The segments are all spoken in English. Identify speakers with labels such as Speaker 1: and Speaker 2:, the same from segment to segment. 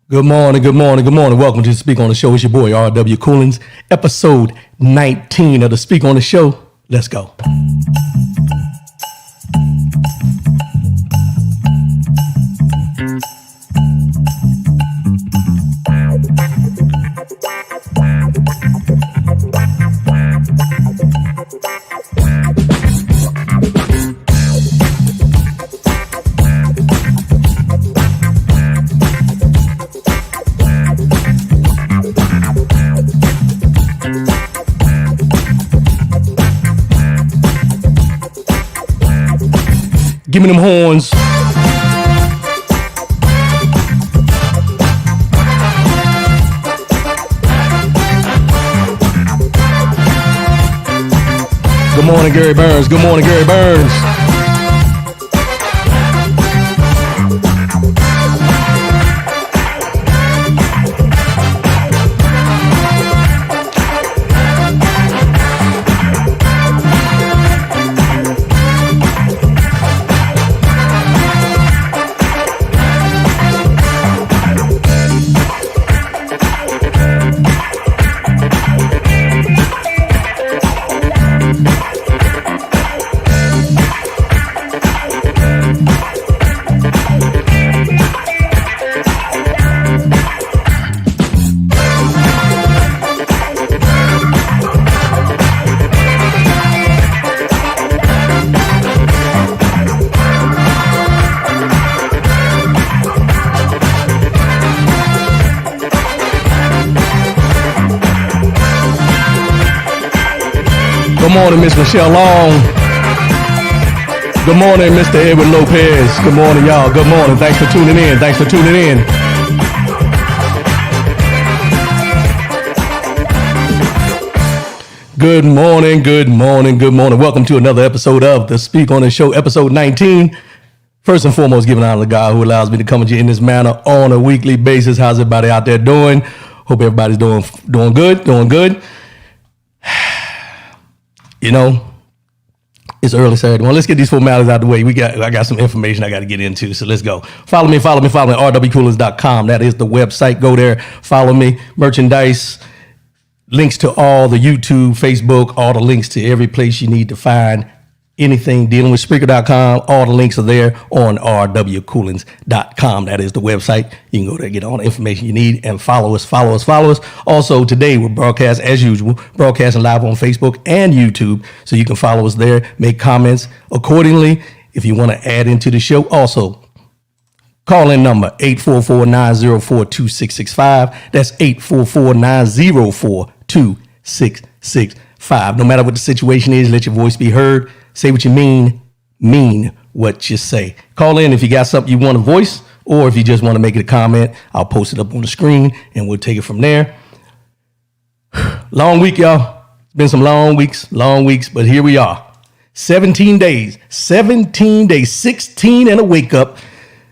Speaker 1: Good morning, good morning, good morning. Welcome to Speak on the Show. It's your boy, R.W. Coolings, episode 19 of the Speak on the Show. Let's go. Give me them horns. Good morning, Gary Burns. Good morning, Gary Burns. Good morning, Miss Michelle Long. Good morning, Mr. Edward Lopez. Good morning, y'all. Good morning. Thanks for tuning in. Thanks for tuning in. Good morning, good morning, good morning. Welcome to another episode of the Speak on the Show, episode 19. First and foremost, giving honor to God who allows me to come at you in this manner on a weekly basis. How's everybody out there doing? Hope everybody's doing good. You know, it's early Saturday. Well, let's get these formalities out of the way. I got some information I got to get into, so let's go. Follow me, rwcoolers.com. That is the website. Go there, follow me. Merchandise, links to all the YouTube, Facebook, all the links to every place you need to find anything dealing with Spreaker.com. All the links are there on rwcoolings.com. That is the website. You can go there, get all the information you need, and follow us. Also, today we're broadcasting live on Facebook and YouTube, so you can follow us there, make comments accordingly. If you want to add into the show, also call-in number 844-904-2665. That's 844-904-2665. No matter what the situation is, let your voice be heard. Say what you mean what you say. Call in if you got something you want to voice, or if you just want to make it a comment, I'll post it up on the screen and we'll take it from there. Long week, y'all. It's been some long weeks, but here we are. 17 days, 16 and a wake up,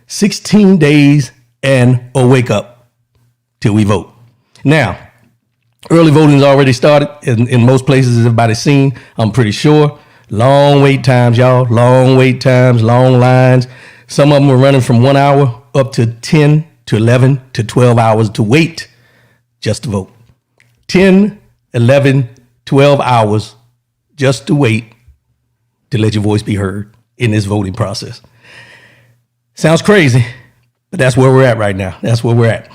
Speaker 1: 16 days and a wake up till we vote. Now, early voting has already started in most places, as everybody's seen, I'm pretty sure. Long wait times, y'all. Long wait times, long lines. Some of them were running from 1 hour up to 10 to 11 to 12 hours to wait just to vote. 10, 11, 12 hours just to wait to let your voice be heard in this voting process. Sounds crazy, but that's where we're at right now. That's where we're at.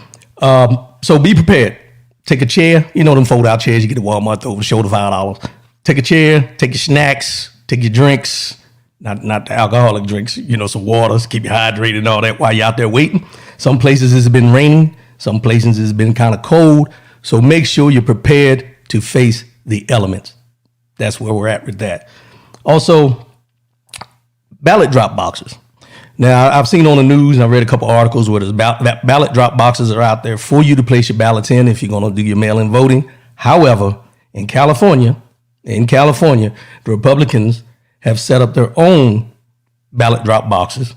Speaker 1: So be prepared. Take a chair. You know them fold-out chairs you get at Walmart over the shoulder, $5. Take a chair, take your snacks, take your drinks, not the alcoholic drinks, some waters, keep you hydrated and all that while you're out there waiting. Some places it's been raining, some places it's been kind of cold, so make sure you're prepared to face the elements. That's where we're at with that. Also, ballot drop boxes. Now, I've seen on the news and I read a couple articles where there's ballot drop boxes are out there for you to place your ballots in if you're going to do your mail-in voting. However, in California, the Republicans have set up their own ballot drop boxes.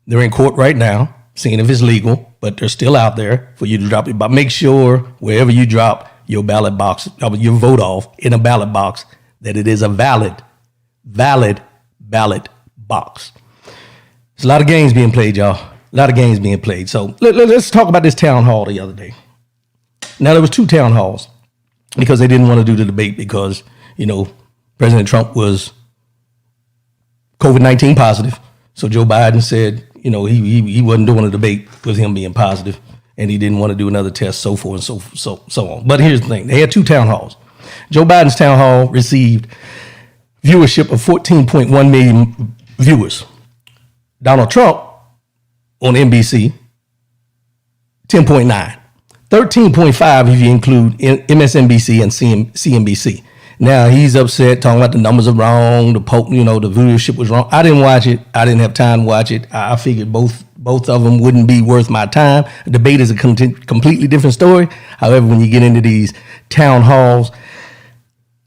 Speaker 1: They're in court right now, seeing if it's legal, but they're still out there for you to drop it. But make sure wherever you drop your ballot box, your vote off in a ballot box, that it is a valid ballot box. There's a lot of games being played, y'all. A A lot of games being played. So let's talk about this town hall the other day. Now, there was 2 town halls because they didn't want to do the debate because, President Trump was COVID-19 positive. So Joe Biden said, he wasn't doing a debate with him being positive, and he didn't want to do another test, so forth and so on. But here's the thing. They had 2 town halls. Joe Biden's town hall received viewership of 14.1 million viewers. Donald Trump on NBC, 10.9. 13.5 if you include MSNBC and CNBC. Now he's upset, talking about the numbers are wrong, the viewership was wrong. I didn't watch it. I didn't have time to watch it. I figured both of them wouldn't be worth my time. A debate is a completely different story. However, when you get into these town halls,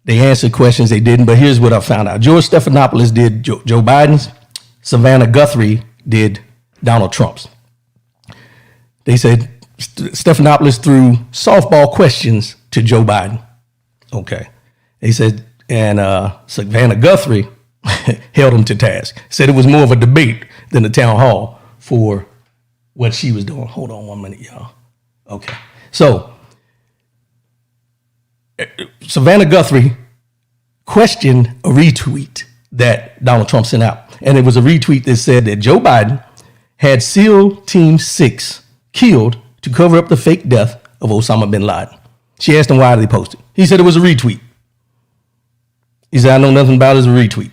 Speaker 1: they answered questions they didn't. But here's what I found out. George Stephanopoulos did Joe Biden's. Savannah Guthrie did Donald Trump's. They said Stephanopoulos threw softball questions to Joe Biden. Okay. They said, and Savannah Guthrie held him to task. Said it was more of a debate than a town hall for what she was doing. Hold on 1 minute, y'all. Okay. So Savannah Guthrie questioned a retweet that Donald Trump sent out. And it was a retweet that said that Joe Biden had SEAL Team 6 killed to cover up the fake death of Osama bin Laden. She asked him why did he post it. He said it was a retweet. He said, I know nothing about it, it's a retweet.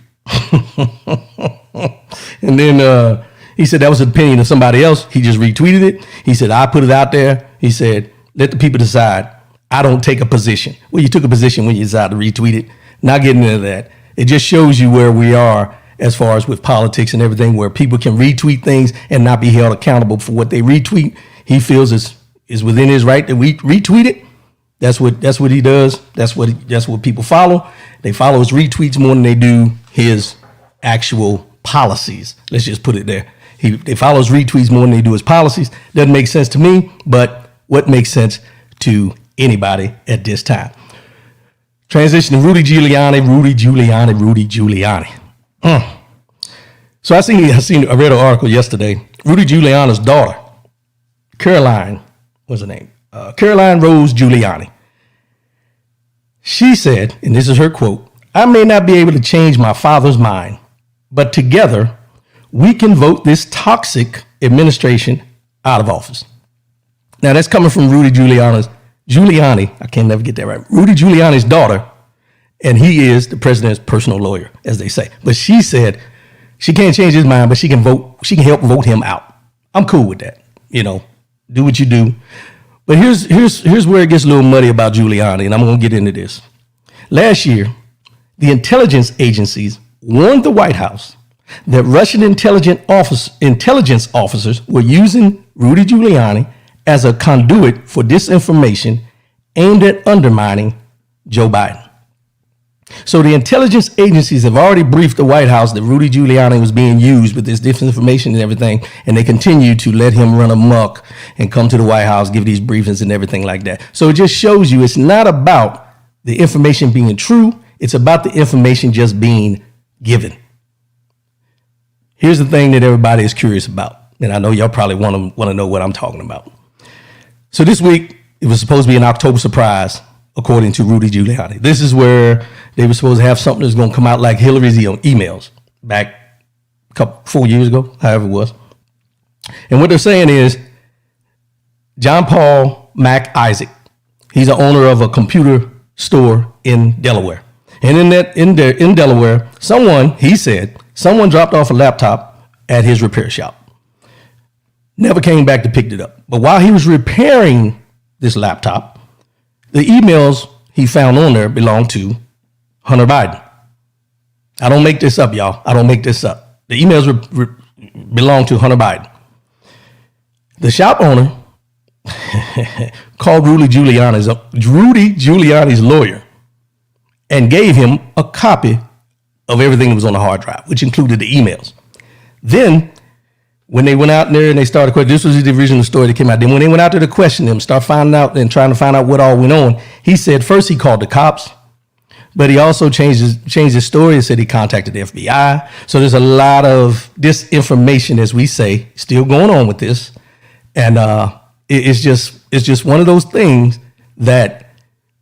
Speaker 1: And then he said that was the opinion of somebody else. He just retweeted it. He said, I put it out there. He said, let the people decide. I don't take a position. Well, you took a position when you decided to retweet it. Not getting into that. It just shows you where we are as far as with politics and everything, where people can retweet things and not be held accountable for what they retweet. He feels is within his right to retweet it. That's what he does. That's what people follow. They follow his retweets more than they do his actual policies. Let's just put it there. They follow his retweets more than they do his policies. Doesn't make sense to me, but what makes sense to anybody at this time? Transition to Rudy Giuliani. So I read an article yesterday. Rudy Giuliani's daughter, Caroline, what's her name? Caroline Rose Giuliani. She said, and this is her quote, I may not be able to change my father's mind, but together we can vote this toxic administration out of office. Now that's coming from Rudy Giuliani, I can never get that right. Rudy Giuliani's daughter, and he is the president's personal lawyer, as they say. But she said she can't change his mind, but she can help vote him out. I'm cool with that. Do what you do. But here's where it gets a little muddy about Giuliani, and I'm going to get into this. Last year, the intelligence agencies warned the White House that Russian intelligence officers were using Rudy Giuliani as a conduit for disinformation aimed at undermining Joe Biden. So the intelligence agencies have already briefed the White House that Rudy Giuliani was being used with this disinformation and everything, and they continue to let him run amok and come to the White House, give these briefings and everything like that. So it just shows you it's not about the information being true, it's about the information just being given. Here's the thing that everybody is curious about, and I know y'all probably want to know what I'm talking about. So this week, it was supposed to be an October surprise, according to Rudy Giuliani. This is where they were supposed to have something that's going to come out like Hillary's emails back 4 years ago, however it was. And what they're saying is John Paul Mac Isaac, he's the owner of a computer store in Delaware. And in Delaware, someone dropped off a laptop at his repair shop. Never came back to pick it up. But while he was repairing this laptop, the emails he found on there belonged to Hunter Biden. I don't make this up, y'all. I don't make this up. The emails belong to Hunter Biden. The shop owner called Rudy Giuliani's lawyer and gave him a copy of everything that was on the hard drive, which included the emails. Then, when they went out there and they started questioning, this was the original story that came out. Then when they went out there to question him, start finding out and trying to find out what all went on, he said first he called the cops. But he also changed his story and said he contacted the FBI. So there's a lot of disinformation, as we say, still going on with this. And it's just one of those things that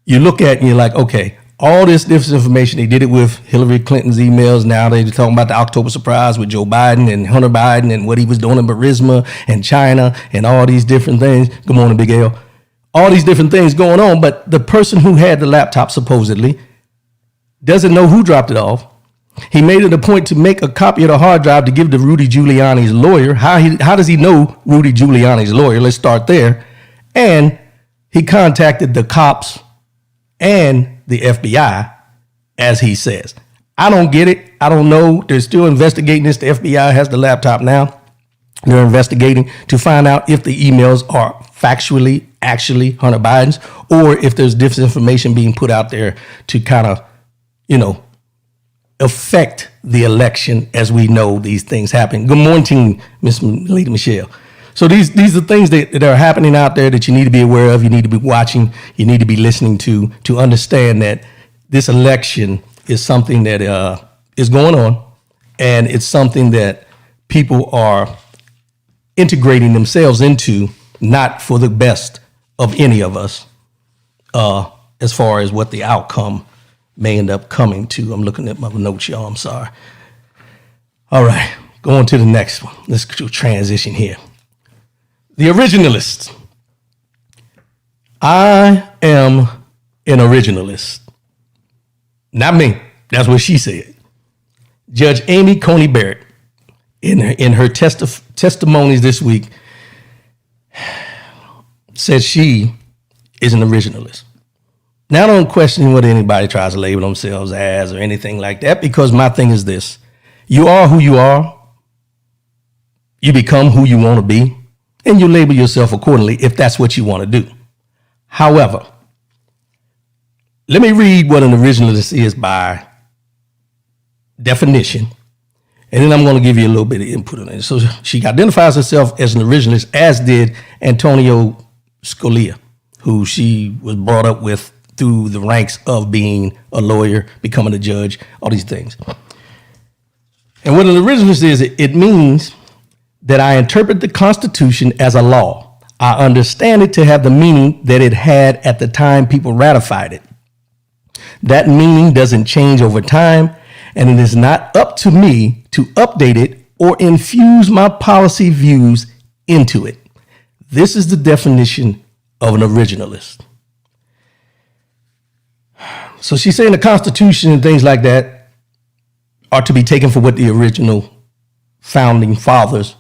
Speaker 1: you look at and you're like, okay, all this disinformation, they did it with Hillary Clinton's emails. Now they're talking about the October surprise with Joe Biden and Hunter Biden and what he was doing in Burisma and China and all these different things. Good morning, Big L. All these different things going on. But the person who had the laptop supposedly doesn't know who dropped it off. He made it a point to make a copy of the hard drive to give to Rudy Giuliani's lawyer. How does he know Rudy Giuliani's lawyer? Let's start there. And he contacted the cops and the FBI, as he says. I don't get it. I don't know. They're still investigating this. The FBI has the laptop now. They're investigating to find out if the emails are factually actually Hunter Biden's, or if there's disinformation being put out there to kind of, affect the election. As we know, these things happen. Good morning, Miss Lady Michelle. So these are things that are happening out there that you need to be aware of. You need to be watching. You need to be listening to understand that this election is something that is going on, and it's something that people are integrating themselves into, not for the best of any of us, as far as what the outcome may end up coming to. I'm looking at my notes, y'all. I'm sorry. All right, going to the next one. Let's transition here. The originalist. I am an originalist. Not me. That's what she said. Judge Amy Coney Barrett, in her testimonies this week, said she is an originalist. Now, I don't question what anybody tries to label themselves as or anything like that, because my thing is this. You are who you are. You become who you want to be, and you label yourself accordingly if that's what you want to do. However, let me read what an originalist is by definition, and then I'm going to give you a little bit of input on it. So she identifies herself as an originalist, as did Antonio Scalia, who she was brought up with through the ranks of being a lawyer, becoming a judge, all these things. And what an originalist is, it means that I interpret the Constitution as a law. I understand it to have the meaning that it had at the time people ratified it. That meaning doesn't change over time, and it is not up to me to update it or infuse my policy views into it. This is the definition of an originalist. So she's saying the Constitution and things like that are to be taken for what the original founding fathers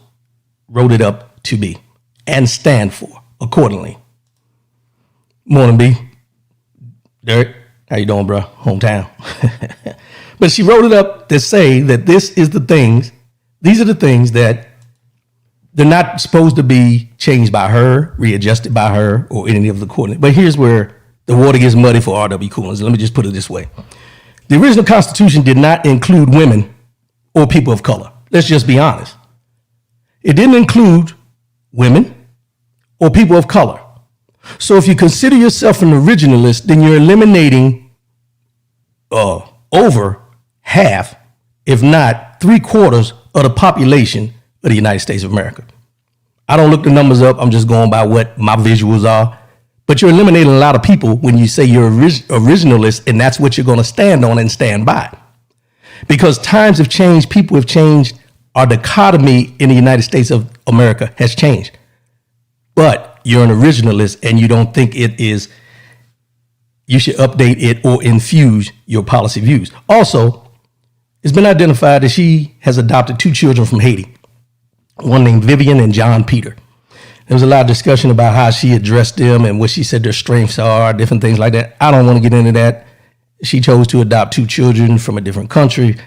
Speaker 1: wrote it up to be and stand for accordingly. Morning, B. Derek, how you doing, bro? Hometown. But she wrote it up to say that these are the things that they're not supposed to be changed by her, readjusted by her, or any of the coordinates. But here's where the water gets muddy for R.W. Coolins. Let me just put it this way. The original Constitution did not include women or people of color. Let's just be honest. It didn't include women or people of color. So if you consider yourself an originalist, then you're eliminating over half, if not 3/4 of the population of the United States of America. I don't look the numbers up. I'm just going by what my visuals are. But you're eliminating a lot of people when you say you're originalist, and that's what you're going to stand on and stand by. Because times have changed, people have changed, our dichotomy in the United States of America has changed. But you're an originalist and you don't think you should update it or infuse your policy views. Also, it's been identified that she has adopted 2 children from Haiti, one named Vivian and John Peter. There was a lot of discussion about how she addressed them and what she said their strengths are, different things like that. I don't want to get into that. She chose to adopt 2 children from a different country.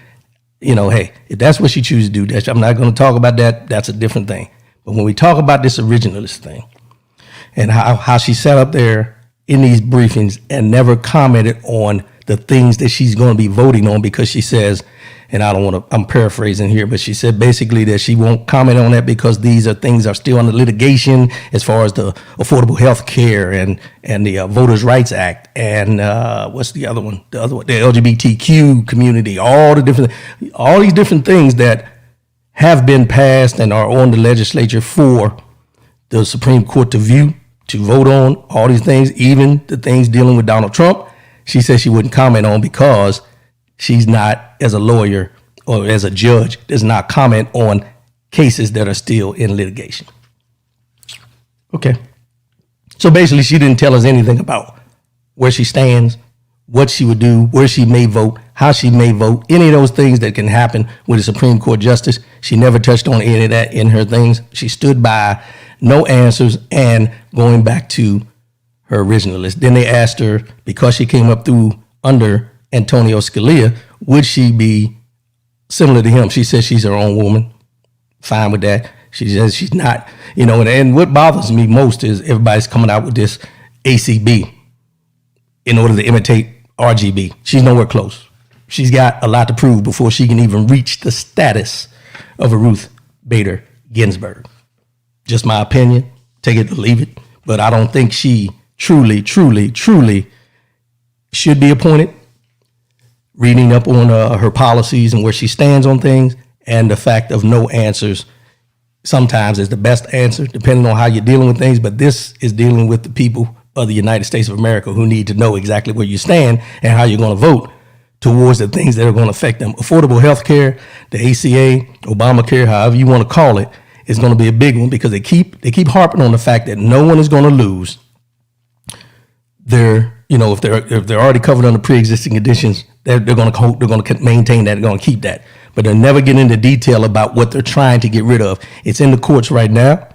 Speaker 1: Hey, if that's what she chooses to do, I'm not going to talk about that. That's a different thing. But when we talk about this originalist thing and how she sat up there in these briefings and never commented on the things that she's going to be voting on, because she says and I don't want to, I'm paraphrasing here, but she said basically that she won't comment on that because these are things are still under litigation as far as the Affordable Health Care and the Voters' Rights Act and what's the other one? The LGBTQ community, all these different things that have been passed and are on the legislature for the Supreme Court to view, to vote on, all these things, even the things dealing with Donald Trump. She said she wouldn't comment on because she's not, as a lawyer or as a judge, does not comment on cases that are still in litigation. Okay. So basically, she didn't tell us anything about where she stands, what she would do, where she may vote, how she may vote, any of those things that can happen with a Supreme Court justice. She never touched on any of that in her things. She stood by, no answers, and going back to her original list. Then they asked her, because she came up through under Antonio Scalia, would she be similar to him? She says she's her own woman. Fine with that. She says she's not, and what bothers me most is everybody's coming out with this ACB in order to imitate RGB. She's nowhere close. She's got a lot to prove before she can even reach the status of a Ruth Bader Ginsburg. Just my opinion. Take it or leave it. But I don't think she truly should be appointed. Reading up on her policies and where she stands on things, and the fact of no answers sometimes is the best answer, depending on how you're dealing with things. But this is dealing with the people of the United States of America who need to know exactly where you stand and how you're going to vote towards the things that are going to affect them. Affordable health care, the ACA, Obamacare, however you want to call it, is going to be a big one because they keep harping on the fact that no one is going to lose their, if they're already covered under pre-existing conditions, they're going to maintain that, they're going to keep that. But they're never getting into detail about what they're trying to get rid of. It's in the courts right now.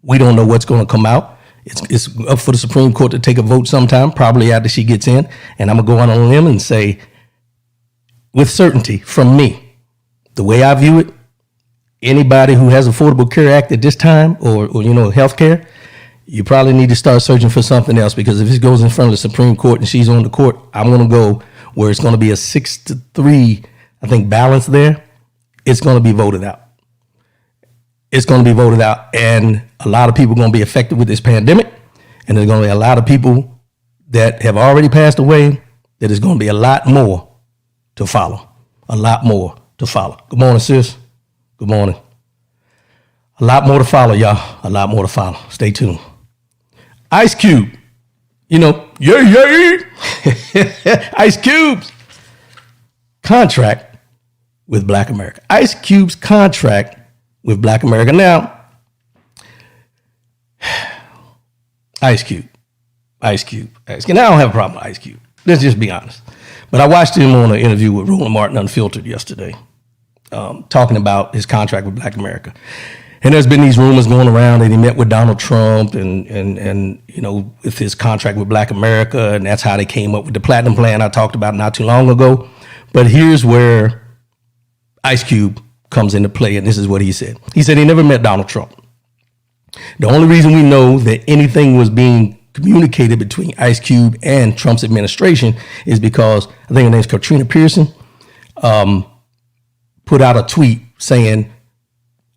Speaker 1: We don't know what's going to come out. It's up for the Supreme Court to take a vote sometime, probably after she gets in. And I'm going to go out on a limb and say, with certainty from me, the way I view it, anybody who has Affordable Care Act at this time or health care, you probably need to start searching for something else, because if it goes in front of the Supreme Court and she's on the court, I'm going to go where it's going to be a 6-3, I think, balance there. It's going to be voted out. It's going to be voted out. And a lot of people are going to be affected with this pandemic. And there's going to be a lot of people that have already passed away that is going to be a lot more to follow. A lot more to follow. Good morning, sis. Good morning. A lot more to follow, y'all. A lot more to follow. Stay tuned. Ice Cube, Ice Cube's contract with Black America. Ice Cube's contract with Black America. Now, Ice Cube. Now, I don't have a problem with Ice Cube. Let's just be honest. But I watched him on an interview with Roland Martin Unfiltered yesterday, talking about his contract with Black America. And there's been these rumors going around that he met with Donald Trump and with his contract with Black America, and that's how they came up with the Platinum Plan I talked about not too long ago. But here's where Ice Cube comes into play, and this is what he said. He said he never met Donald Trump. The only reason we know that anything was being communicated between Ice Cube and Trump's administration is because I think her name's Katrina Pearson, put out a tweet saying,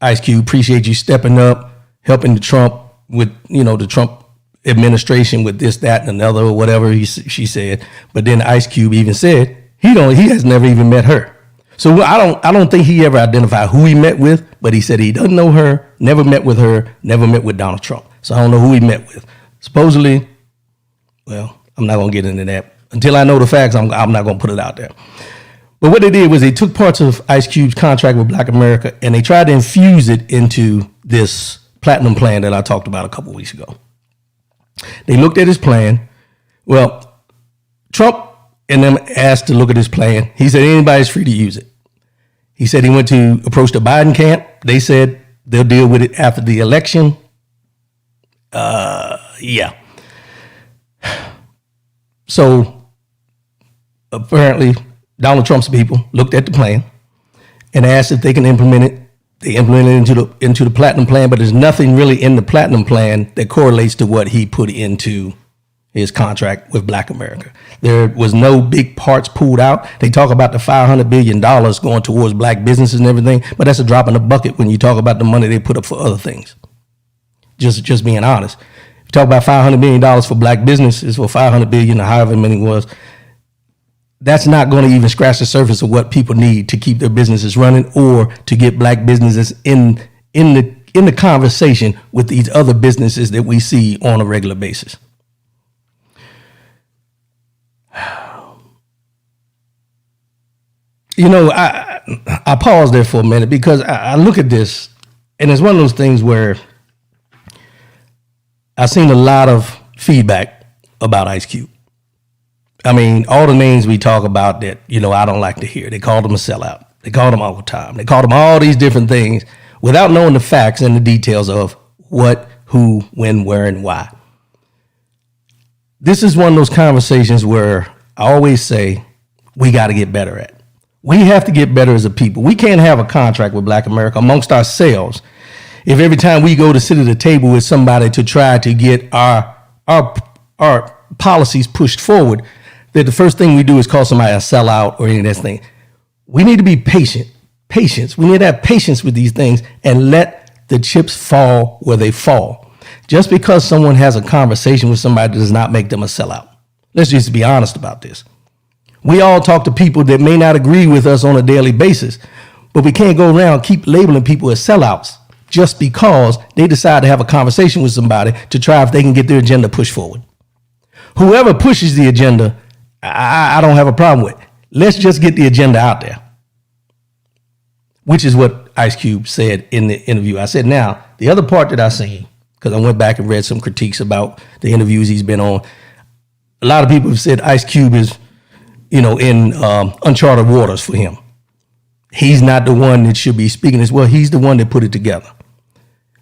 Speaker 1: Ice Cube, appreciate you stepping up, helping the Trump with, the Trump administration with this, that, and another, or whatever she said. But then Ice Cube even said he has never even met her. So I don't think he ever identified who he met with, but he said he doesn't know her, never met with her, never met with Donald Trump. So I don't know who he met with. Supposedly, well, I'm not going to get into that. Until I know the facts, I'm not going to put it out there. But what they did was they took parts of Ice Cube's contract with Black America and they tried to infuse it into this Platinum Plan that I talked about a couple weeks ago. They looked at his plan. Well, Trump and them asked to look at his plan. He said anybody's free to use it. He said he went to approach the Biden camp. They said they'll deal with it after the election. Yeah. So apparently Donald Trump's people looked at the plan and asked if they can implement it. They implemented it into the Platinum Plan, but there's nothing really in the Platinum Plan that correlates to what he put into his contract with Black America. There was no big parts pulled out. They talk about the $500 billion going towards black businesses and everything, but that's a drop in the bucket when you talk about the money they put up for other things. Just being honest. You talk about $500 million for black businesses, or $500 billion or however many it was, that's not going to even scratch the surface of what people need to keep their businesses running or to get black businesses in the conversation with these other businesses that we see on a regular basis. You know, I pause there for a minute because I look at this, and it's one of those things where I've seen a lot of feedback about Ice Cube. I mean, all the names we talk about that, you know, I don't like to hear. They called him a sellout. They called him Uncle Tom. They called him all these different things without knowing the facts and the details of what, who, when, where, and why. This is one of those conversations where I always say we got to get better at. We have to get better as a people. We can't have a contract with Black America amongst ourselves if every time we go to sit at a table with somebody to try to get our policies pushed forward, that the first thing we do is call somebody a sellout or any of that thing. We need to be patient. Patience. We need to have patience with these things and let the chips fall where they fall. Just because someone has a conversation with somebody does not make them a sellout. Let's just be honest about this. We all talk to people that may not agree with us on a daily basis, but we can't go around keep labeling people as sellouts just because they decide to have a conversation with somebody to try if they can get their agenda pushed forward. Whoever pushes the agenda, I don't have a problem with. Let's just get the agenda out there, which is what Ice Cube said in the interview. I said, now, the other part that I seen, because I went back and read some critiques about the interviews he's been on, a lot of people have said Ice Cube is, you know, in uncharted waters for him. He's not the one that should be speaking as well. He's the one that put it together.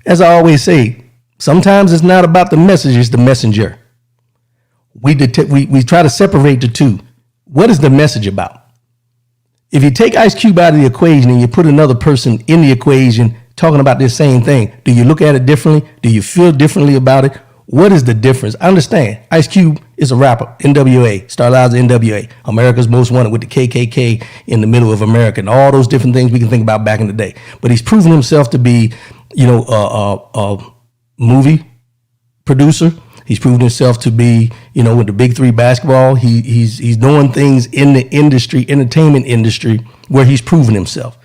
Speaker 1: As I always say, sometimes it's not about the message, it's the messenger. We try to separate the two. What is the message about? If you take Ice Cube out of the equation and you put another person in the equation talking about this same thing, do you look at it differently? Do you feel differently about it? What is the difference? I understand Ice Cube is a rapper, NWA, started out as NWA, America's Most Wanted with the KKK in the middle of America and all those different things we can think about back in the day. But he's proven himself to be, you know, a movie producer. He's proven himself to be, you know, with the Big Three basketball. He's doing things in the industry, entertainment industry, where he's proven himself.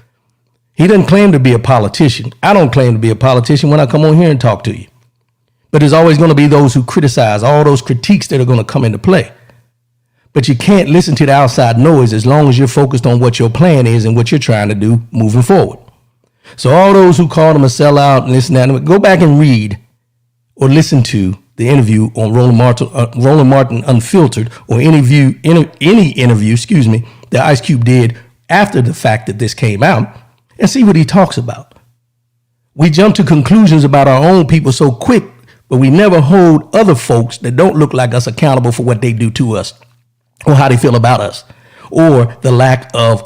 Speaker 1: He doesn't claim to be a politician. I don't claim to be a politician when I come on here and talk to you. But there's always going to be those who criticize, all those critiques that are going to come into play. But you can't listen to the outside noise as long as you're focused on what your plan is and what you're trying to do moving forward. So all those who called him a sellout and this and that, go back and read or listen to the interview on Roland Martin Unfiltered, or any interview, that Ice Cube did after the fact that this came out, and see what he talks about. We jump to conclusions about our own people so quick, but we never hold other folks that don't look like us accountable for what they do to us or how they feel about us or the lack of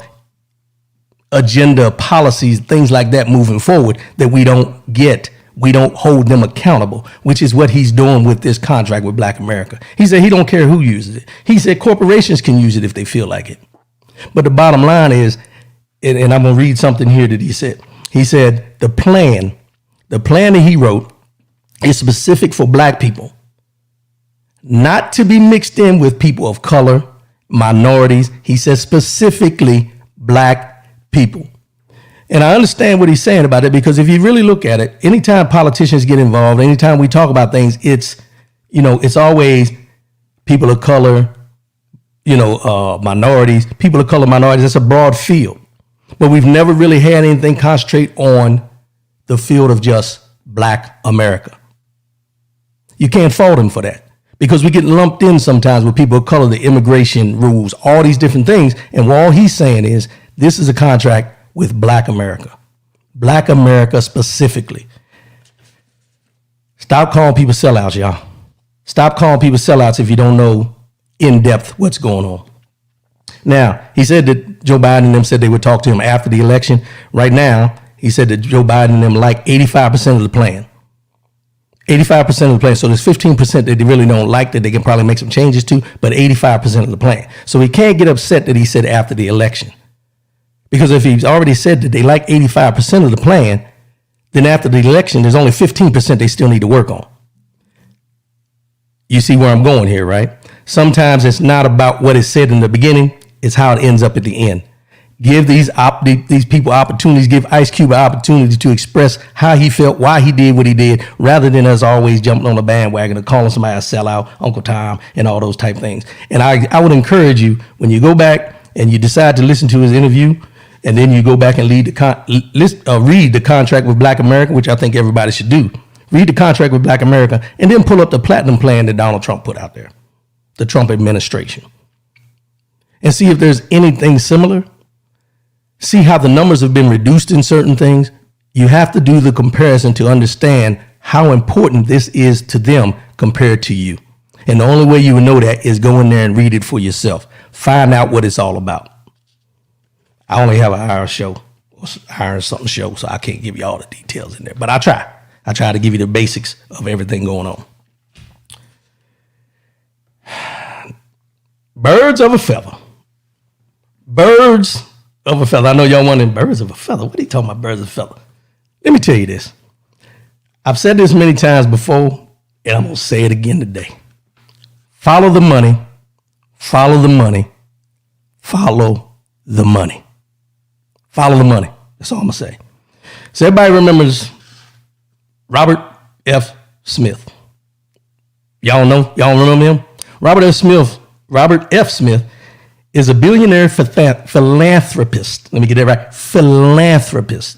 Speaker 1: agenda, policies, things like that moving forward that we don't get. We don't hold them accountable, which is what he's doing with this contract with Black America. He said he don't care who uses it. He said corporations can use it if they feel like it. But the bottom line is, and I'm going to read something here that he said. He said the plan that he wrote is specific for Black people, not to be mixed in with people of color, minorities. He says specifically Black people. And I understand what he's saying about it, because if you really look at it, anytime politicians get involved, anytime we talk about things, it's always people of color, minorities, people of color, minorities. It's a broad field. But we've never really had anything concentrate on the field of just Black America. You can't fault him for that, because we get lumped in sometimes with people of color, the immigration rules, all these different things. And all he's saying is this is a contract with Black America specifically. Stop calling people sellouts, y'all. Stop calling people sellouts if you don't know in depth what's going on. Now, he said that Joe Biden and them said they would talk to him after the election. Right now, he said that Joe Biden and them like 85% of the plan. 85% of the plan. So there's 15% that they really don't like that they can probably make some changes to, but 85% of the plan. So he can't get upset that he said after the election. Because if he's already said that they like 85% of the plan, then after the election, there's only 15% they still need to work on. You see where I'm going here, right? Sometimes it's not about what is said in the beginning, it's how it ends up at the end. Give these people opportunities, give Ice Cube an opportunity to express how he felt, why he did what he did, rather than us always jumping on the bandwagon and calling somebody a sellout, Uncle Tom, and all those type things. And I would encourage you, when you go back and you decide to listen to his interview, and then you go back and read the Contract with Black America, which I think everybody should do. Read the Contract with Black America, and then pull up the platinum plan that Donald Trump put out there, the Trump administration, and see if there's anything similar. See how the numbers have been reduced in certain things. You have to do the comparison to understand how important this is to them compared to you. And the only way you will know that is go in there and read it for yourself. Find out what it's all about. I only have an hour show, hour something show, so I can't give you all the details in there. But I try. I try to give you the basics of everything going on. Birds of a feather. Birds of a feather. I know y'all wondering, birds of a feather? What are you talking about, birds of a feather? Let me tell you this. I've said this many times before, and I'm going to say it again today. Follow the money. Follow the money. Follow the money. Follow the money. That's all I'm going to say. So everybody remembers Robert F. Smith. Y'all know? Y'all remember him? Robert F. Smith is a billionaire philanthropist. Let me get that right. Philanthropist.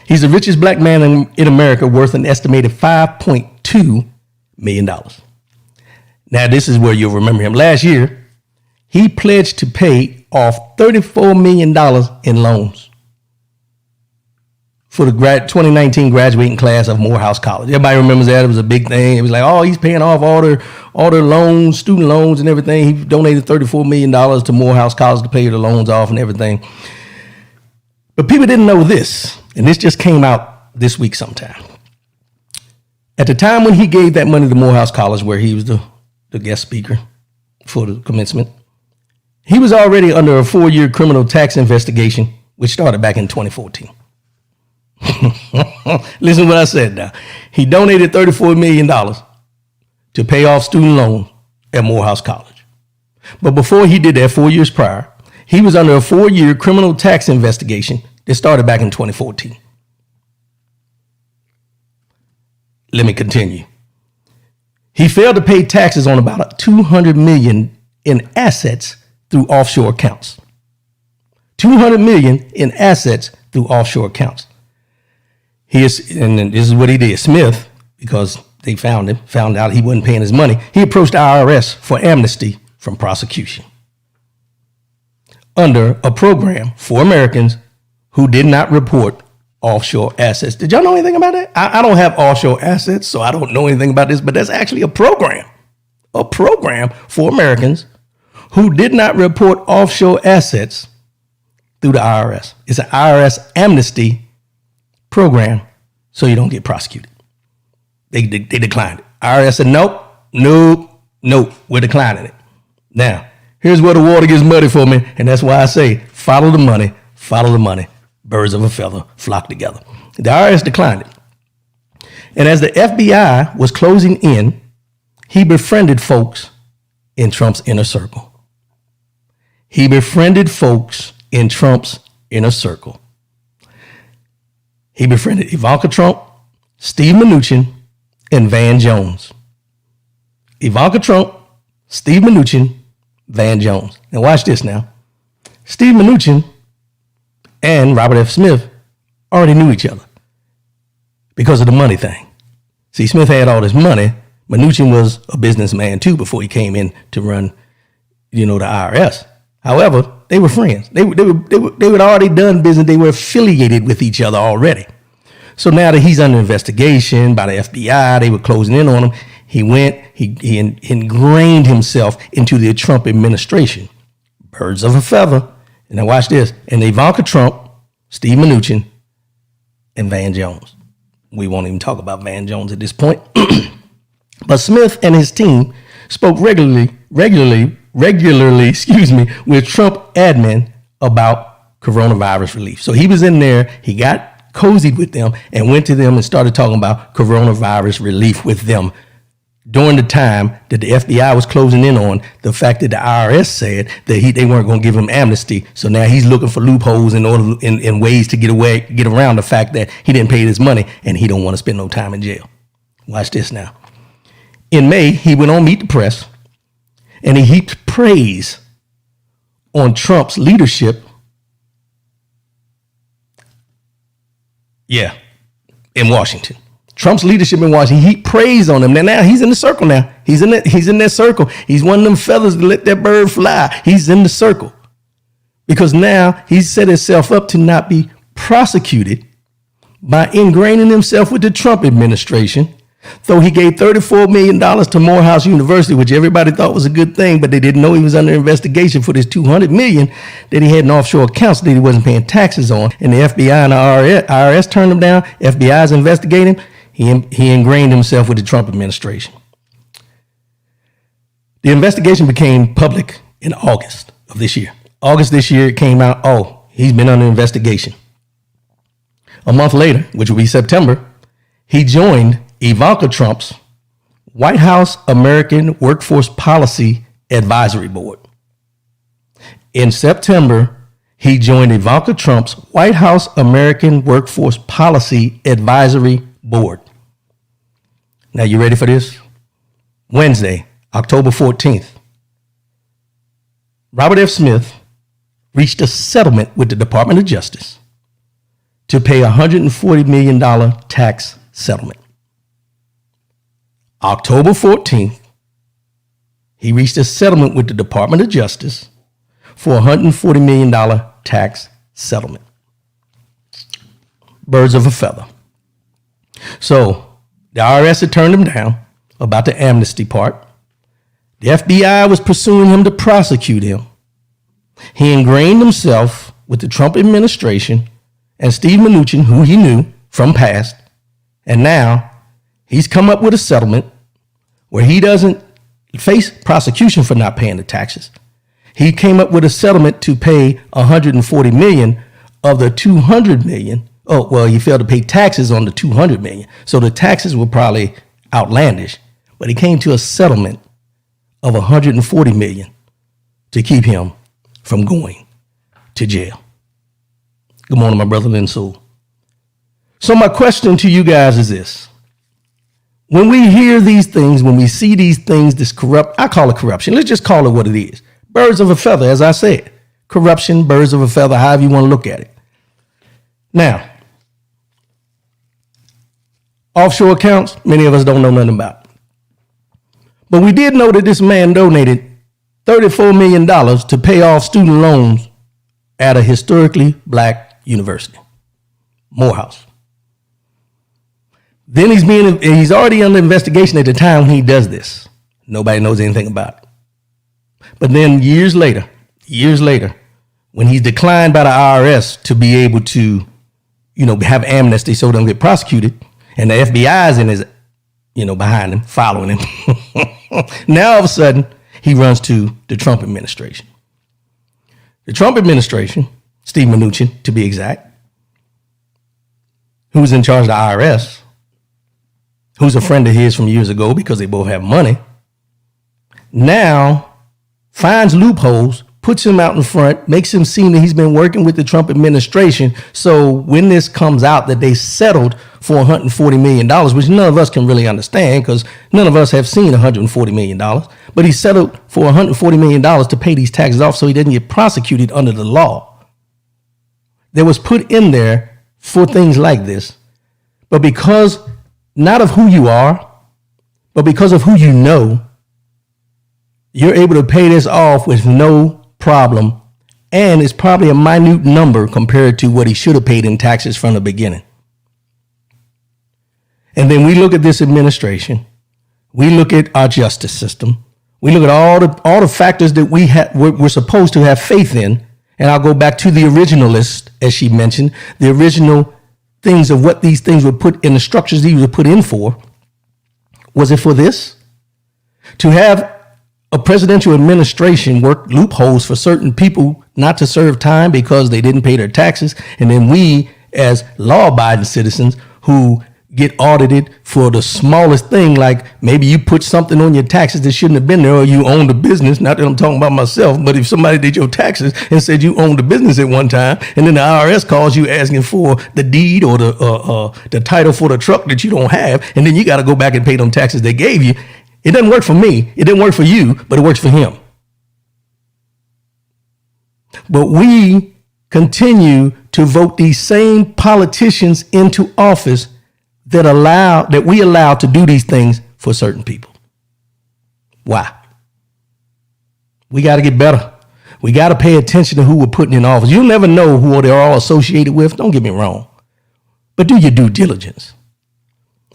Speaker 1: He's the richest black man in America, worth an estimated $5.2 million. Now, this is where you'll remember him. Last year, he pledged to pay off $34 million in loans for the 2019 graduating class of Morehouse College. Everybody remembers that. It was a big thing. It was like, oh, he's paying off all their loans, student loans and everything. He donated $34 million to Morehouse College to pay the loans off and everything. But people didn't know this, and this just came out this week sometime. At the time when he gave that money to Morehouse College, where he was the guest speaker for the commencement, he was already under a 4-year criminal tax investigation, which started back in 2014. Listen to what I said now. He donated $34 million to pay off student loans at Morehouse College. But before he did that, 4 years prior, he was under a 4-year criminal tax investigation that started back in 2014. Let me continue. He failed to pay taxes on about $200 million in assets through offshore accounts. $200 million in assets through offshore accounts. And this is what he did. Smith, because they found out he wasn't paying his money, he approached the IRS for amnesty from prosecution under a program for Americans who did not report offshore assets. Did y'all know anything about that? I don't have offshore assets, so I don't know anything about this, but that's actually a program for Americans who did not report offshore assets through the IRS. It's an IRS amnesty program so you don't get prosecuted. They declined it. IRS said, nope, we're declining it. Now, here's where the water gets muddy for me, and that's why I say follow the money, birds of a feather flock together. The IRS declined it. And as the FBI was closing in, he befriended folks in Trump's inner circle. He befriended folks in Trump's inner circle. He befriended Ivanka Trump, Steve Mnuchin, and Van Jones. Ivanka Trump, Steve Mnuchin, Van Jones. Now watch this now. Steve Mnuchin and Robert F. Smith already knew each other because of the money thing. See, Smith had all this money. Mnuchin was a businessman too before he came in to run, the IRS. However, they were friends. They had already done business. They were affiliated with each other already. So now that he's under investigation by the FBI, they were closing in on him. He went, he ingrained himself into the Trump administration. Birds of a feather. And now watch this. And Ivanka Trump, Steve Mnuchin, and Van Jones. We won't even talk about Van Jones at this point. But Smith and his team spoke regularly, with Trump admin about coronavirus relief. So he was in there, he got cozied with them and went to them and started talking about coronavirus relief with them during the time that the FBI was closing in on the fact that the IRS said that they weren't going to give him amnesty. So now he's looking for loopholes in ways to get around the fact that he didn't pay his money and he don't want to spend no time in jail. Watch this now. In May, he went on Meet the Press and he heaped praise on Trump's leadership. Yeah, in Washington. Trump's leadership in Washington, he praised on him. Now he's in the circle now. He's in that circle. He's one of them feathers to let that bird fly. He's in the circle. Because now he's set himself up to not be prosecuted by ingraining himself with the Trump administration. Though he gave $34 million to Morehouse University, which everybody thought was a good thing, but they didn't know he was under investigation for this $200 million that he had in offshore accounts that he wasn't paying taxes on. And the FBI and the IRS turned him down. FBI is investigating him. He ingrained himself with the Trump administration. The investigation became public in August of this year. August this year, it came out, he's been under investigation. A month later, which will be September, he joined Ivanka Trump's White House American Workforce Policy Advisory Board. In September, he joined Ivanka Trump's White House American Workforce Policy Advisory Board. Now, you ready for this? Wednesday, October 14th, Robert F. Smith reached a settlement with the Department of Justice to pay a $140 million tax settlement. October 14th, he reached a settlement with the Department of Justice for a $140 million tax settlement. Birds of a feather. So the IRS had turned him down about the amnesty part. The FBI was pursuing him to prosecute him. He ingrained himself with the Trump administration and Steve Mnuchin, who he knew from past. And now he's come up with a settlement where he doesn't face prosecution for not paying the taxes. He came up with a settlement to pay $140 million of the $200 million. Oh, well, he failed to pay taxes on the $200 million. So the taxes were probably outlandish, but he came to a settlement of $140 million to keep him from going to jail. Good morning, my brother Lynn Sewell. So my question to you guys is this. When we hear these things, when we see these things, this corrupt, I call it corruption. Let's just call it what it is. Birds of a feather, as I said. Corruption, birds of a feather, however you want to look at it. Now, offshore accounts, many of us don't know nothing about. But we did know that this man donated $34 million to pay off student loans at a historically black university, Morehouse. Then he's already under investigation at the time when he does this. Nobody knows anything about it. But then years later, when he's declined by the IRS to be able to, have amnesty so they don't get prosecuted, and the FBI is in his, behind him, following him. Now all of a sudden, he runs to the Trump administration. The Trump administration, Steve Mnuchin, to be exact, who's in charge of the IRS, who's a friend of his from years ago because they both have money, now finds loopholes, puts him out in front, makes him seem that he's been working with the Trump administration. So when this comes out that they settled for $140 million, which none of us can really understand because none of us have seen $140 million, but he settled for $140 million to pay these taxes off so he doesn't get prosecuted under the law that was put in there for things like this. But because not of who you are, but because of who you know, you're able to pay this off with no problem. And it's probably a minute number compared to what he should have paid in taxes from the beginning. And then we look at this administration. We look at our justice system. We look at all the factors that we're supposed to have faith in. And I'll go back to the originalist, as she mentioned, the original things of what these things were put in, the structures these were put in for, was it for this? To have a presidential administration work loopholes for certain people not to serve time because they didn't pay their taxes, and then we as law-abiding citizens who get audited for the smallest thing, like maybe you put something on your taxes that shouldn't have been there, or you owned a business. Not that I'm talking about myself, but if somebody did your taxes and said you owned a business at one time, and then the IRS calls you asking for the deed or the title for the truck that you don't have, and then you got to go back and pay them taxes they gave you. It doesn't work for me. It didn't work for you, but it works for him. But we continue to vote these same politicians into office that we allow to do these things for certain people. Why? We got to get better. We got to pay attention to who we're putting in office. You'll never know who they're all associated with. Don't get me wrong. But do your due diligence.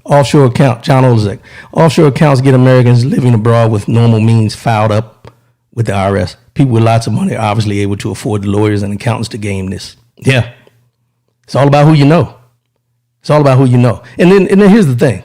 Speaker 1: Offshore account, John Olszak. Offshore accounts get Americans living abroad with normal means filed up with the IRS. People with lots of money are obviously able to afford the lawyers and accountants to game this. Yeah. It's all about who you know. It's all about who you know. And then here's the thing.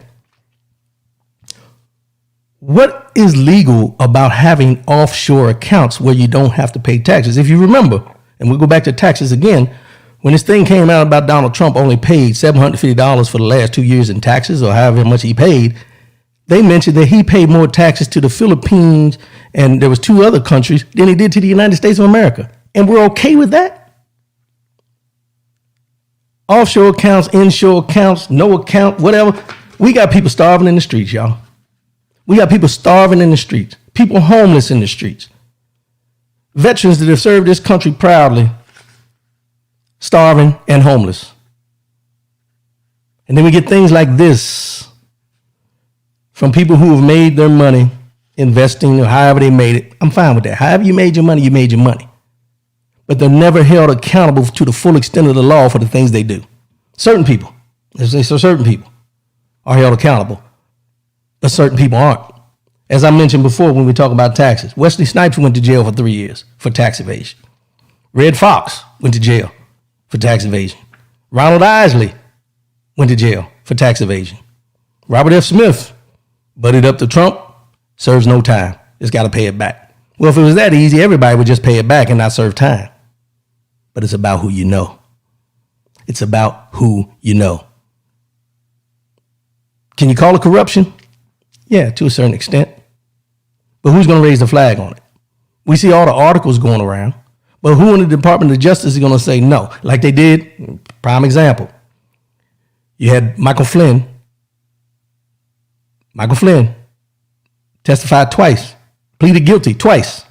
Speaker 1: What is legal about having offshore accounts where you don't have to pay taxes? If you remember, and we'll go back to taxes again, when this thing came out about Donald Trump only paid $750 for the last 2 years in taxes, or however much he paid, they mentioned that he paid more taxes to the Philippines and there was 2 other countries than he did to the United States of America. And we're okay with that? Offshore accounts, inshore accounts, no account, whatever. We got people starving in the streets, y'all. We got people starving in the streets, people homeless in the streets, veterans that have served this country proudly, starving and homeless. And then we get things like this from people who have made their money investing or however they made it. I'm fine with that. However you made your money, you made your money. But they're never held accountable to the full extent of the law for the things they do. Certain people, so certain people are held accountable, but certain people aren't. As I mentioned before when we talk about taxes, Wesley Snipes went to jail for 3 years for tax evasion. Red Fox went to jail for tax evasion. Ronald Isley went to jail for tax evasion. Robert F. Smith butted up to Trump, serves no time. Just got to pay it back. Well, if it was that easy, everybody would just pay it back and not serve time. But it's about who you know. It's about who you know. Can you call it corruption? Yeah, to a certain extent. But who's going to raise the flag on it? We see all the articles going around, but who in the Department of Justice is going to say no? Like they did, prime example. You had Michael Flynn. Michael Flynn testified twice, pleaded guilty twice.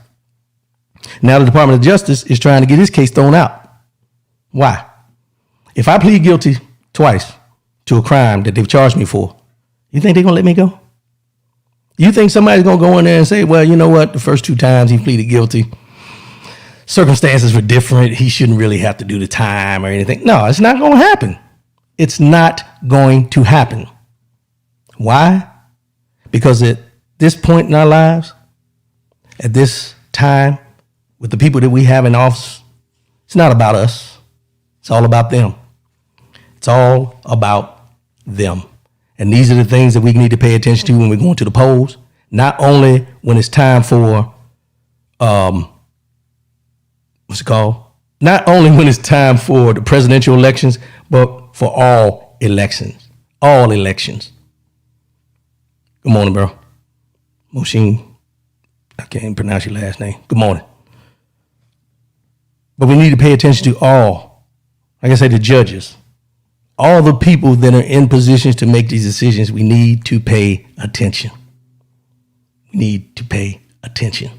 Speaker 1: Now the Department of Justice is trying to get his case thrown out. Why? If I plead guilty twice to a crime that they've charged me for, you think they're going to let me go? You think somebody's going to go in there and say, well, you know what? The first 2 times he pleaded guilty, circumstances were different. He shouldn't really have to do the time or anything. No, it's not going to happen. It's not going to happen. Why? Because at this point in our lives, at this time, with the people that we have in office, it's not about us. It's all about them. It's all about them. And these are the things that we need to pay attention to when we're going to the polls. Not only when it's time for, Not only when it's time for the presidential elections, but for all elections. All elections. Good morning, bro. Moshin, I can't pronounce your last name. Good morning. But we need to pay attention to all, like I said, the judges, all the people that are in positions to make these decisions. We need to pay attention. We need to pay attention.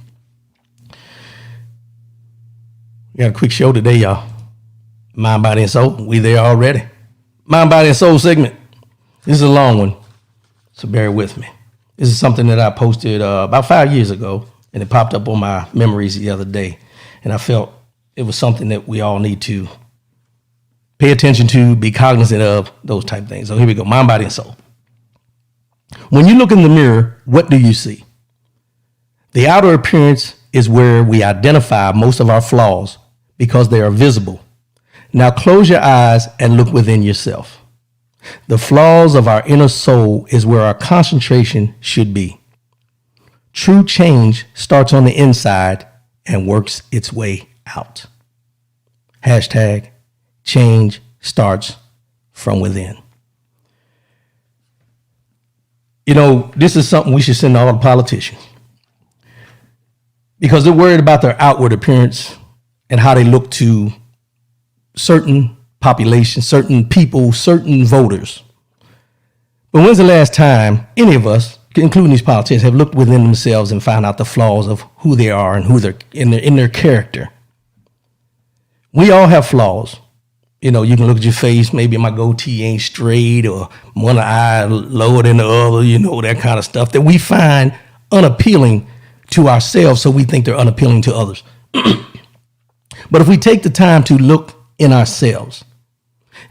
Speaker 1: We got a quick show today, y'all. Mind, Body, and Soul. We there already. Mind, Body, and Soul segment. This is a long one, so bear with me. This is something that I posted about 5 years ago, and it popped up on my memories the other day. And I felt it was something that we all need to pay attention to, be cognizant of, those type of things. So here we go, mind, body, and soul. When you look in the mirror, what do you see? The outer appearance is where we identify most of our flaws because they are visible. Now close your eyes and look within yourself. The flaws of our inner soul is where our concentration should be. True change starts on the inside and works its way out. Hashtag change starts from within. You know, this is something we should send to all the politicians, because they're worried about their outward appearance and how they look to certain populations, certain people, certain voters. But when's the last time any of us, including these politicians, have looked within themselves and found out the flaws of who they are and who they're in their character? We all have flaws. You know, you can look at your face, maybe my goatee ain't straight or one eye lower than the other, you know, that kind of stuff that we find unappealing to ourselves, so we think they're unappealing to others. But if we take the time to look in ourselves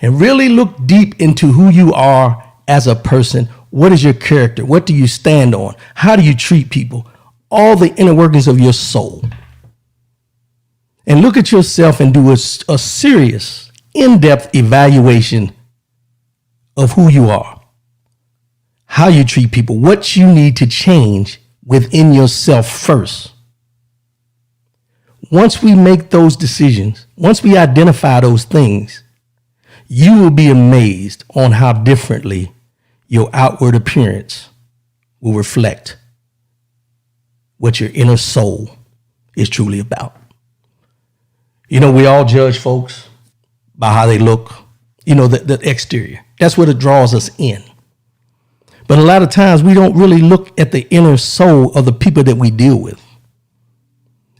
Speaker 1: and really look deep into who you are as a person, what is your character? What do you stand on? How do you treat people? All the inner workings of your soul. And look at yourself and do a serious, in-depth evaluation of who you are, how you treat people, what you need to change within yourself first. Once we make those decisions, once we identify those things, you will be amazed on how differently your outward appearance will reflect what your inner soul is truly about. You know, we all judge folks by how they look, you know, the exterior. That's what it draws us in. But a lot of times we don't really look at the inner soul of the people that we deal with.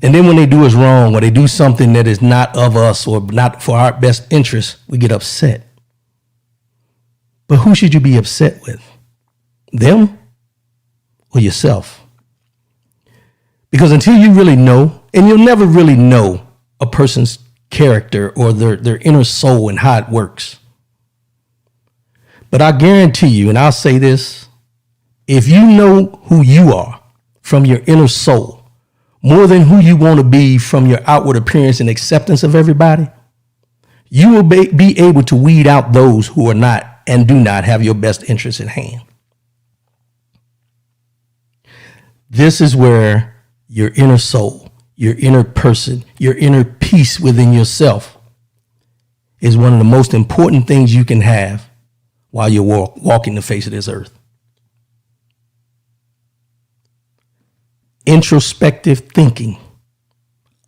Speaker 1: And then when they do us wrong or they do something that is not of us or not for our best interest, we get upset. But who should you be upset with? Them or yourself? Because until you really know, and you'll never really know a person's character or their inner soul and how it works. But I guarantee you, and I'll say this, if you know who you are from your inner soul, more than who you want to be from your outward appearance and acceptance of everybody, you will be able to weed out those who are not and do not have your best interests at hand. This is where your inner soul, your inner person, your inner peace within yourself is one of the most important things you can have while you're walking the face of this earth. Introspective thinking,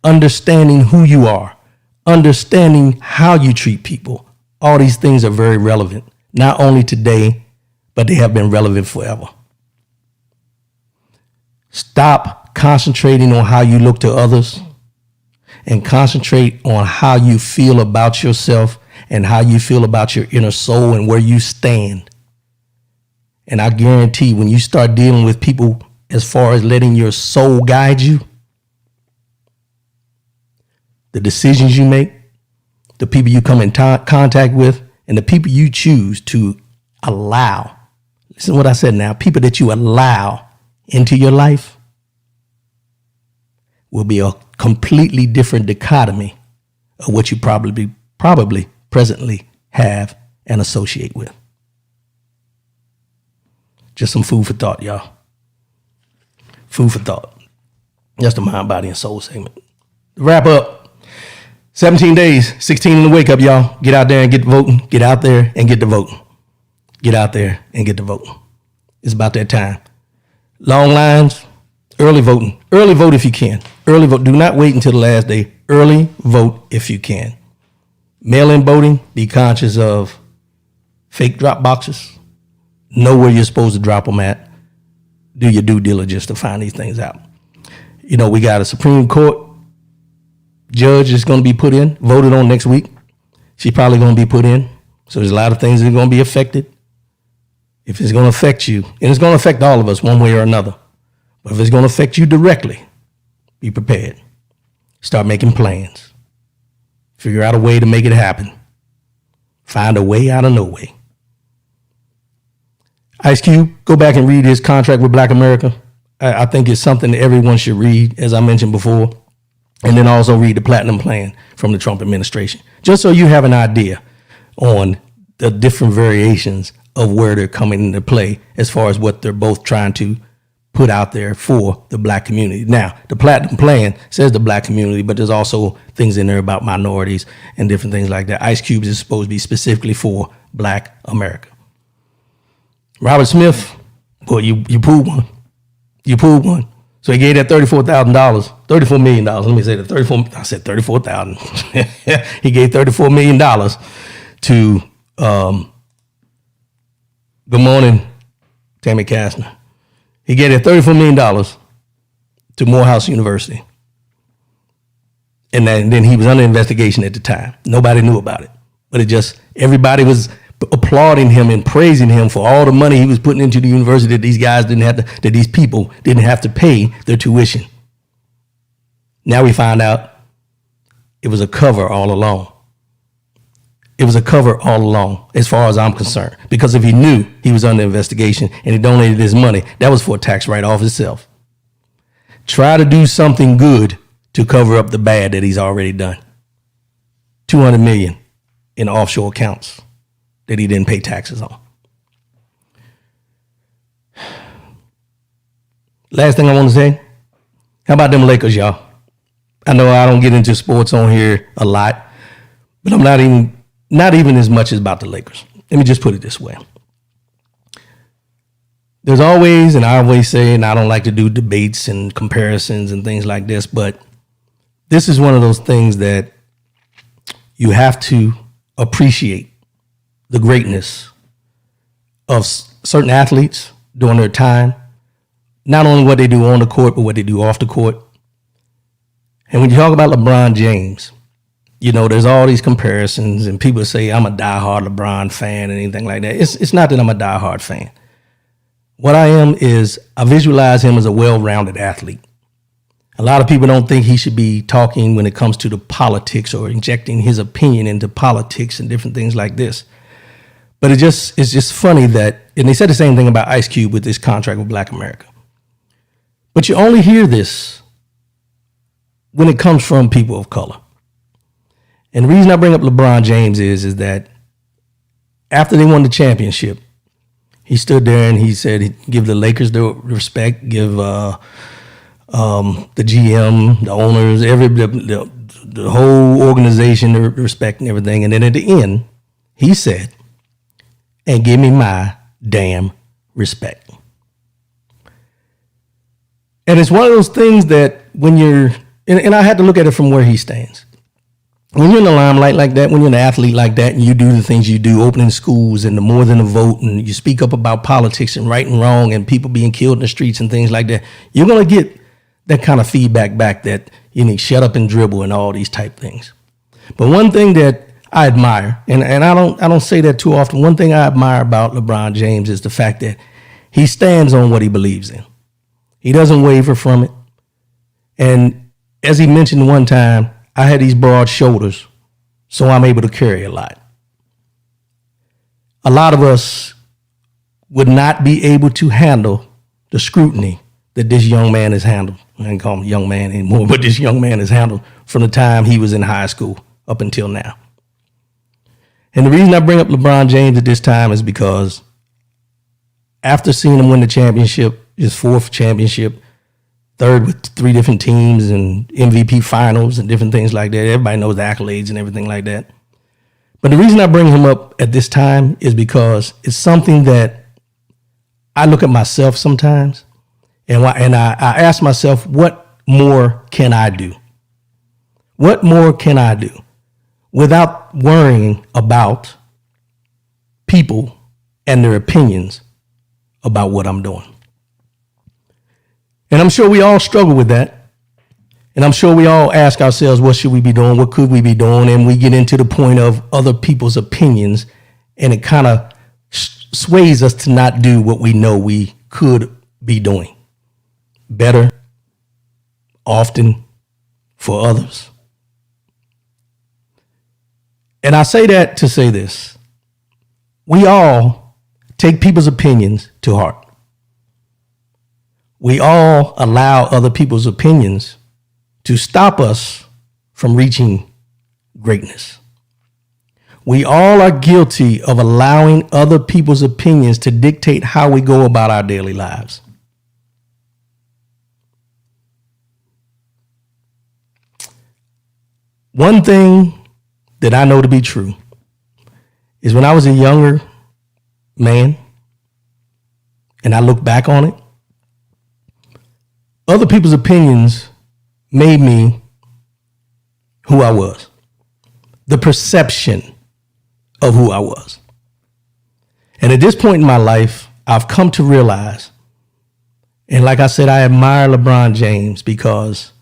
Speaker 1: understanding who you are, understanding how you treat people. All these things are very relevant, not only today, but they have been relevant forever. Stop concentrating on how you look to others and concentrate on how you feel about yourself and how you feel about your inner soul and where you stand. And I guarantee when you start dealing with people as far as letting your soul guide you, the decisions you make, the people you come in contact with, and the people you choose to allow, listen to what I said now, people that you allow into your life will be a completely different dichotomy of what you probably presently have and associate with. Just some food for thought, y'all. Food for thought. That's the mind, body, and soul segment. Wrap up. 17 days, 16 in the wake up, y'all. Get out there and get the voting. Get out there and get the voting. Get out there and get the voting. It's about that time. Long lines, early voting. Early vote if you can. Early vote. Do not wait until the last day. Early vote if you can. Mail-in voting, be conscious of fake drop boxes. Know where you're supposed to drop them at. Do your due diligence to find these things out. You know, we got a Supreme Court judge that's going to be put in, voted on next week. She's probably going to be put in. So there's a lot of things that are going to be affected. If it's going to affect you, and it's going to affect all of us one way or another, but if it's going to affect you directly, be prepared. Start making plans. Figure out a way to make it happen. Find a way out of no way. Ice Cube, go back and read his contract with Black America. I think it's something that everyone should read, as I mentioned before. And then also read the Platinum Plan from the Trump administration, just so you have an idea on the different variations of where they're coming into play as far as what they're both trying to put out there for the black community. Now, the Platinum Plan says the black community, but there's also things in there about minorities and different things like that. Ice Cube is supposed to be specifically for black America. Robert Smith, boy, you pulled one. You pulled one. So he gave that $34 million. Let me say that I said 34,000. He gave $34 million to Good Morning, Tammy Kastner. He gave that $34 million to Morehouse University. And then he was under investigation at the time. Nobody knew about it. But everybody was applauding him and praising him for all the money he was putting into the university that these people didn't have to pay their tuition. Now we find out it was a cover all along. It was a cover all along, as far as I'm concerned. Because if he knew he was under investigation and he donated his money, that was for a tax write-off itself. Try to do something good to cover up the bad that he's already done. $200 million in offshore accounts that he didn't pay taxes on. Last thing I want to say, how about them Lakers, y'all? I know I don't get into sports on here a lot, but I'm not even as much as about the Lakers. Let me just put it this way. There's always, and I always say, and I don't like to do debates and comparisons and things like this, but this is one of those things that you have to appreciate the greatness of certain athletes during their time, not only what they do on the court, but what they do off the court. And when you talk about LeBron James, you know, there's all these comparisons and people say I'm a diehard LeBron fan and anything like that. It's not that I'm a diehard fan. What I am is I visualize him as a well-rounded athlete. A lot of people don't think he should be talking when it comes to the politics or injecting his opinion into politics and different things like this. But it's just funny that, and they said the same thing about Ice Cube with this contract with Black America. But you only hear this when it comes from people of color. And the reason I bring up LeBron James is that after they won the championship, he stood there and he said he'd give the Lakers the respect, give the GM, the owners, the whole organization the respect and everything. And then at the end, he said, and give me my damn respect. And it's one of those things that when you're, and I had to look at it from where he stands. When you're in the limelight like that, when you're an athlete like that, and you do the things you do, opening schools and the More Than a Vote, and you speak up about politics and right and wrong and people being killed in the streets and things like that, you're going to get that kind of feedback back that you need shut up and dribble and all these type things. But one thing that I admire, and I don't say that too often, one thing I admire about LeBron James is the fact that he stands on what he believes in. He doesn't waver from it. And as he mentioned one time, I had these broad shoulders, so I'm able to carry a lot. A lot of us would not be able to handle the scrutiny that this young man has handled. I ain't call him young man anymore, but this young man has handled from the time he was in high school up until now. And the reason I bring up LeBron James at this time is because after seeing him win the championship, his fourth championship, third with 3 different teams and MVP finals and different things like that. Everybody knows the accolades and everything like that. But the reason I bring him up at this time is because it's something that I look at myself sometimes and I ask myself, what more can I do? What more can I do without worrying about people and their opinions about what I'm doing? And I'm sure we all struggle with that. And I'm sure we all ask ourselves, what should we be doing? What could we be doing? And we get into the point of other people's opinions, and it kind of sways us to not do what we know we could be doing better, often, for others. And I say that to say this. We all take people's opinions to heart. We all allow other people's opinions to stop us from reaching greatness. We all are guilty of allowing other people's opinions to dictate how we go about our daily lives. One thing that I know to be true is when I was a younger man and I look back on it, other people's opinions made me who I was, the perception of who I was. And at this point in my life, I've come to realize, and like I said, I admire LeBron James because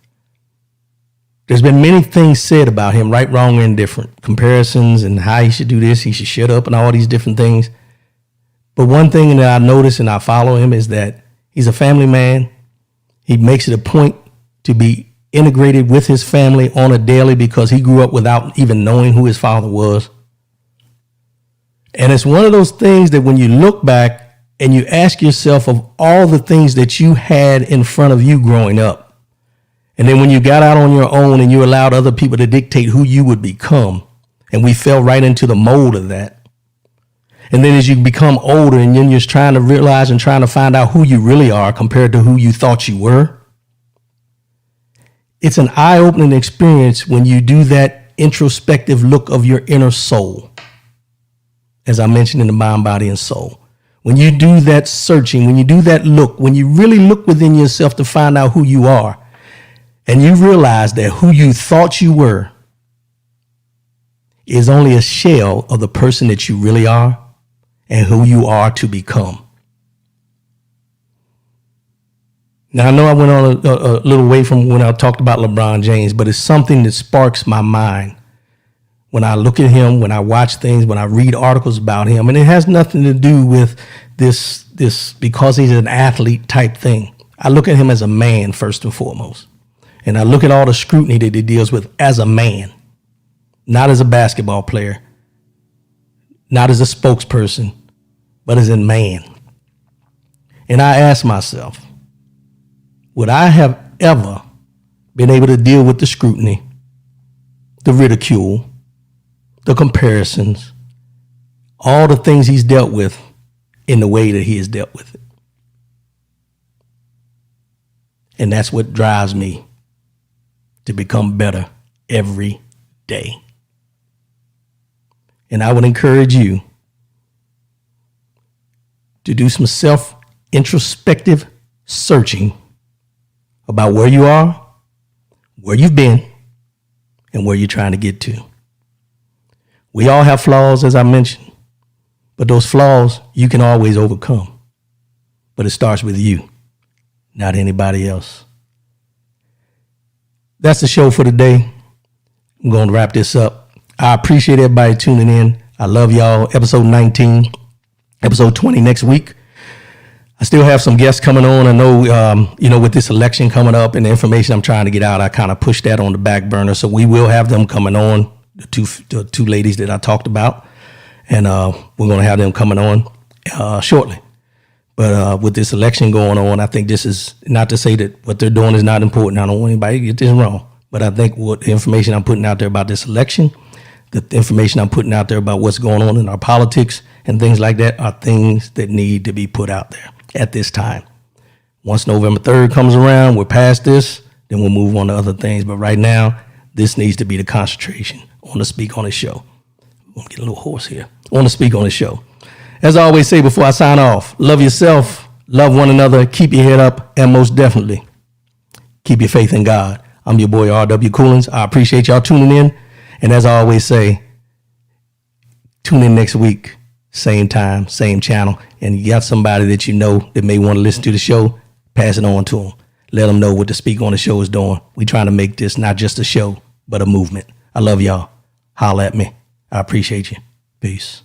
Speaker 1: there's been many things said about him, right, wrong, or indifferent, comparisons and how he should do this, he should shut up and all these different things. But one thing that I notice and I follow him is that he's a family man. He makes it a point to be integrated with his family on a daily because he grew up without even knowing who his father was. And it's one of those things that when you look back and you ask yourself of all the things that you had in front of you growing up, and then when you got out on your own and you allowed other people to dictate who you would become, and we fell right into the mold of that. And then as you become older and then you're trying to realize and trying to find out who you really are compared to who you thought you were, it's an eye-opening experience when you do that introspective look of your inner soul, as I mentioned in the mind, body, and soul. When you do that searching, when you do that look, when you really look within yourself to find out who you are, and you realize that who you thought you were is only a shell of the person that you really are and who you are to become. Now, I know I went on a little way from when I talked about LeBron James, but it's something that sparks my mind when I look at him, when I watch things, when I read articles about him. And it has nothing to do with this because he's an athlete type thing. I look at him as a man first and foremost. And I look at all the scrutiny that he deals with as a man, not as a basketball player, not as a spokesperson, but as a man. And I ask myself, would I have ever been able to deal with the scrutiny, the ridicule, the comparisons, all the things he's dealt with in the way that he has dealt with it? And that's what drives me to become better every day. And I would encourage you to do some self-introspective searching about where you are, where you've been, and where you're trying to get to. We all have flaws, as I mentioned, but those flaws you can always overcome. But it starts with you, not anybody else. That's the show for today. I'm going to wrap this up. I appreciate everybody tuning in. I love y'all. Episode 19, episode 20 next week. I still have some guests coming on. I know, with this election coming up and the information I'm trying to get out, I kind of pushed that on the back burner. So we will have them coming on, the two ladies that I talked about. And we're going to have them coming on shortly. But with this election going on, I think this is not to say that what they're doing is not important. I don't want anybody to get this wrong. But I think what the information I'm putting out there about this election, the information I'm putting out there about what's going on in our politics and things like that are things that need to be put out there at this time. Once November 3rd comes around, we're past this, then we'll move on to other things. But right now, this needs to be the concentration on the Speak on the Show. I'm going to get a little hoarse here. On the Speak on the Show. As I always say before I sign off, love yourself, love one another, keep your head up, and most definitely, keep your faith in God. I'm your boy, R.W. Coolins. I appreciate y'all tuning in. And as I always say, tune in next week, same time, same channel. And you got somebody that you know that may want to listen to the show, pass it on to them. Let them know what the Speak on the Show is doing. We trying to make this not just a show, but a movement. I love y'all. Holla at me. I appreciate you. Peace.